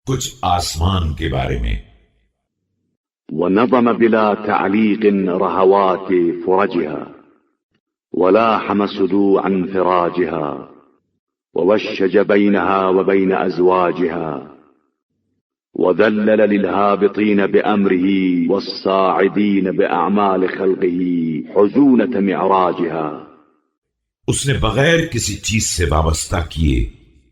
کچھ آسمان کے بارے میں۔ ونظم بلا تعليق رهوات فرجها ولاحم سدوعا فراجها ووشج بينها وبين أزواجها وذلل للهابطين بأمره والصاعدين بأعمال خلقه حزونة معراجها۔ اس نے بغیر کسی چیز سے وابستہ کیے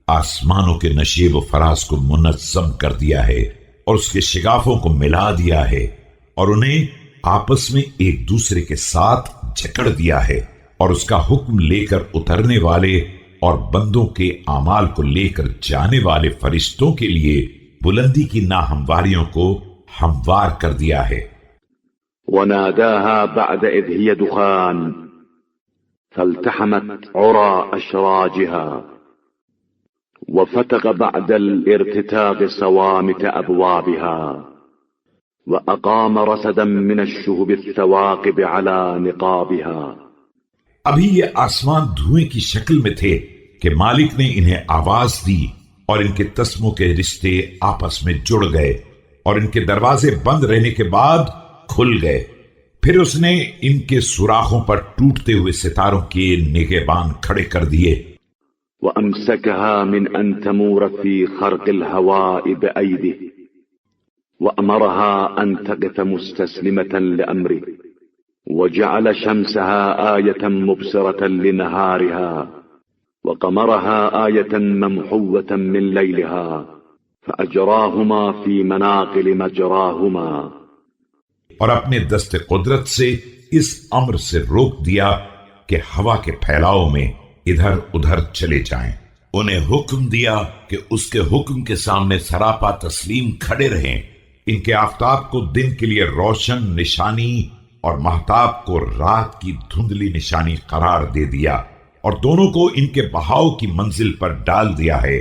آسمانوں کے نشیب و فراز کو منظم کر دیا ہے اور اس کے شگافوں کو ملا دیا ہے اور انہیں آپس میں ایک دوسرے کے ساتھ جکڑ دیا ہے، اور اس کا حکم لے کر اترنے والے اور بندوں کے اعمال کو لے کر جانے والے فرشتوں کے لیے بلندی کی ناہمواریوں کو ہموار کر دیا ہے۔ وناداها بعد إذ هي دخان فالتحمت عرى أشراجها وفتق بعد الارتتاق صوامت أبوابها وأقام رصدا من الشهب الثواقب على نقابها۔ ابھی یہ آسمان دھوئیں کی شکل میں تھے کہ مالک نے انہیں آواز دی اور ان کے تسموں کے رشتے آپس میں جڑ گئے اور ان کے دروازے بند رہنے کے بعد کھل گئے، پھر اس نے ان کے سوراخوں پر ٹوٹتے ہوئے ستاروں کے نگہبان کھڑے کر دیے۔ وأمسكها من أن تمور في خرق الهواء بأيده وأمرها أن تقف مستسلمة لأمره وجعل شمسها آية مبصرة لنهارها وقمرها آية ممحوة من ليلها فأجراهما في مناقل مجراهما، اور اپنے دست قدرت سے اس امر سے روک دیا کہ ہوا کے پھیلاؤ میں ادھر ادھر چلے جائیں، انہیں حکم دیا کہ اس کے حکم کے سامنے سراپا تسلیم کھڑے رہیں، ان کے آفتاب کو دن کے لیے روشن نشانی اور مہتاب کو رات کی دھندلی نشانی قرار دے دیا، اور دونوں کو ان کے بہاؤ کی منزل پر ڈال دیا ہے۔